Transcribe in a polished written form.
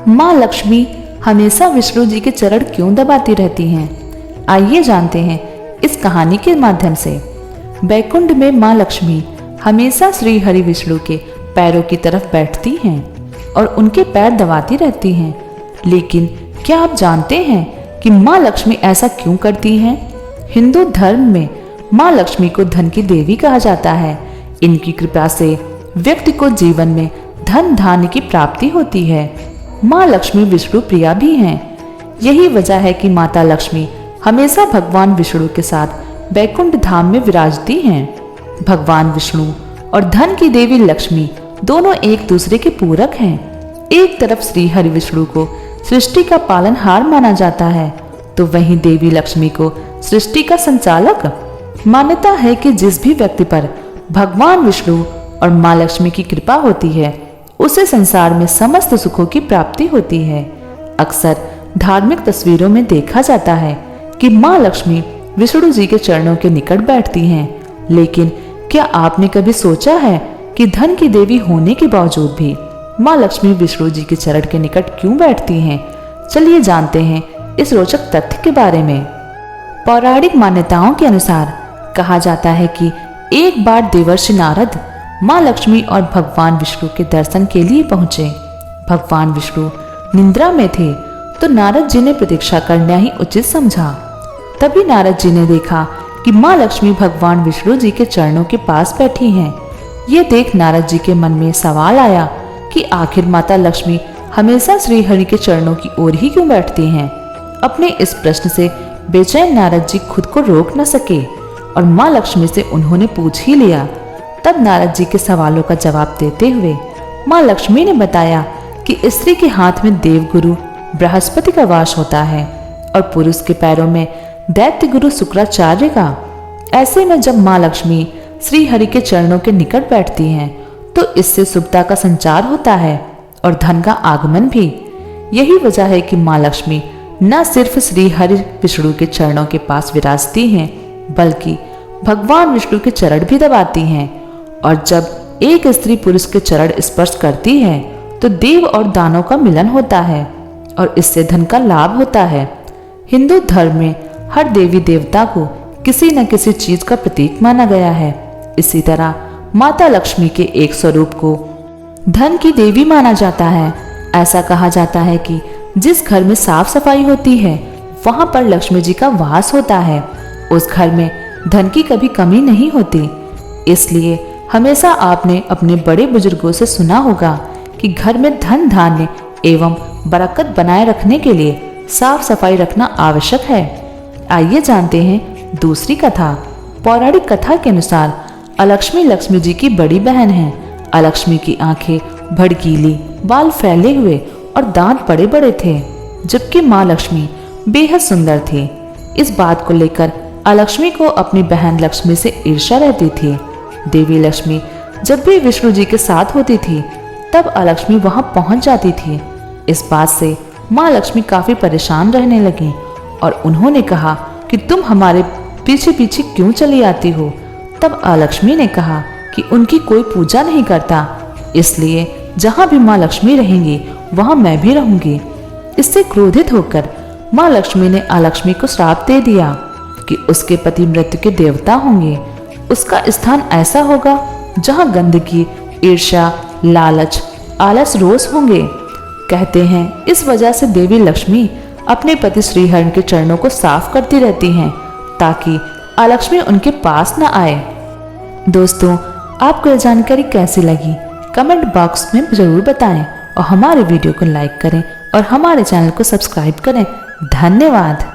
माँ लक्ष्मी हमेशा विष्णु जी के चरण क्यों दबाती रहती हैं? आइए जानते हैं इस कहानी के माध्यम से। बैकुंठ में माँ लक्ष्मी हमेशा श्री हरि विष्णु के पैरों की तरफ बैठती हैं और उनके पैर दबाती रहती हैं। लेकिन क्या आप जानते हैं कि माँ लक्ष्मी ऐसा क्यों करती हैं? हिंदू धर्म में माँ लक्ष्मी को धन की देवी कहा जाता है। इनकी कृपा से व्यक्ति को जीवन में धन धान्य की प्राप्ति होती है। माँ लक्ष्मी विष्णु प्रिया भी हैं। यही वजह है कि माता लक्ष्मी हमेशा भगवान विष्णु के साथ बैकुंठ धाम में विराजती हैं। भगवान विष्णु और धन की देवी लक्ष्मी दोनों एक दूसरे के पूरक हैं। एक तरफ श्री हरि विष्णु को सृष्टि का पालनहार माना जाता है, तो वहीं देवी लक्ष्मी को सृष्टि का संचालक। मान्यता है कि जिस भी व्यक्ति पर भगवान विष्णु और माँ लक्ष्मी की कृपा होती है, उसे संसार में समस्त सुखों की प्राप्ति होती है। अक्सर धार्मिक तस्वीरों में देखा जाता है कि माँ लक्ष्मी विष्णु जी के चरणों के निकट बैठती हैं। लेकिन क्या आपने कभी सोचा है कि धन की देवी होने के बावजूद भी माँ लक्ष्मी विष्णु जी के चरण के निकट क्यों बैठती हैं? चलिए जानते हैं इस रोचक तथ्य के बारे में। पौराणिक मान्यताओं के अनुसार कहा जाता है कि एक बार देवर्षि नारद माँ लक्ष्मी और भगवान विष्णु के दर्शन के लिए पहुंचे। भगवान विष्णु निद्रा में थे, तो नारद जी ने प्रतीक्षा करना ही उचित समझा। तभी नारद जी ने देखा कि माँ लक्ष्मी भगवान विष्णु जी के चरणों के पास बैठी हैं। ये देख नारद जी के मन में सवाल आया कि आखिर माता लक्ष्मी हमेशा श्री हरि के चरणों की ओर ही क्यों बैठती हैं? अपने इस प्रश्न से बेचैन नारद जी खुद को रोक न सके और माँ लक्ष्मी से उन्होंने पूछ ही लिया। तब नारद जी के सवालों का जवाब देते हुए माँ लक्ष्मी ने बताया कि स्त्री के हाथ में देवगुरु बृहस्पति का वास होता है और पुरुष के पैरों में दैत्य गुरु शुक्राचार्य का। ऐसे में जब माँ लक्ष्मी श्री हरि के चरणों के निकट बैठती हैं, तो इससे शुभता का संचार होता है और धन का आगमन भी। यही वजह है कि माँ लक्ष्मी न सिर्फ श्री हरि विष्णु के चरणों के पास विराजती हैं, बल्कि भगवान विष्णु के चरण भी दबाती हैं। और जब एक स्त्री पुरुष के चरण स्पर्श करती है, तो देव और दानव का मिलन होता है और इससे धन का लाभ होता है। हिंदू धर्म में हर देवी देवता को किसी न किसी चीज का प्रतीक माना गया है। इसी तरह माता लक्ष्मी के एक स्वरूप को धन की देवी माना जाता है। ऐसा कहा जाता है कि जिस घर में साफ सफाई होती है, वहां पर लक्ष्मी जी का वास होता है। उस घर में धन की कभी कमी नहीं होती। इसलिए हमेशा आपने अपने बड़े बुजुर्गों से सुना होगा कि घर में धन धान्य एवं बरकत बनाए रखने के लिए साफ सफाई रखना आवश्यक है। आइए जानते हैं दूसरी कथा। पौराणिक कथा के अनुसार अलक्ष्मी लक्ष्मी जी की बड़ी बहन है। अलक्ष्मी की आंखें भड़कीली, बाल फैले हुए और दांत बड़े बड़े थे, जबकि माँ लक्ष्मी बेहद सुंदर थी। इस बात को लेकर अलक्ष्मी को अपनी बहन लक्ष्मी से ईर्ष्या रहती थी। देवी लक्ष्मी जब भी विष्णु जी के साथ होती थी, तब अलक्ष्मी वहां पहुंच जाती थी। इस बात से माँ लक्ष्मी काफी परेशान रहने लगी और उन्होंने कहा कि तुम हमारे पीछे पीछे क्यों चली आती हो? तब अलक्ष्मी ने कहा कि उनकी कोई पूजा नहीं करता, इसलिए जहां भी माँ लक्ष्मी रहेंगी वहां मैं भी रहूंगी। इससे क्रोधित होकर माँ लक्ष्मी ने अलक्ष्मी को श्राप दे दिया कि उसके पति मृत्यु के देवता होंगे। उसका स्थान ऐसा होगा जहां गंदगी, ईर्ष्या, लालच, आलस, रोष होंगे। कहते हैं इस वजह से देवी लक्ष्मी अपने पति श्री हरि के चरणों को साफ करती रहती हैं, ताकि अलक्ष्मी उनके पास न आए। दोस्तों, आपको यह जानकारी कैसी लगी? कमेंट बॉक्स में जरूर बताएं और हमारे वीडियो को लाइक करें और हमारे चैनल को सब्सक्राइब करें। धन्यवाद।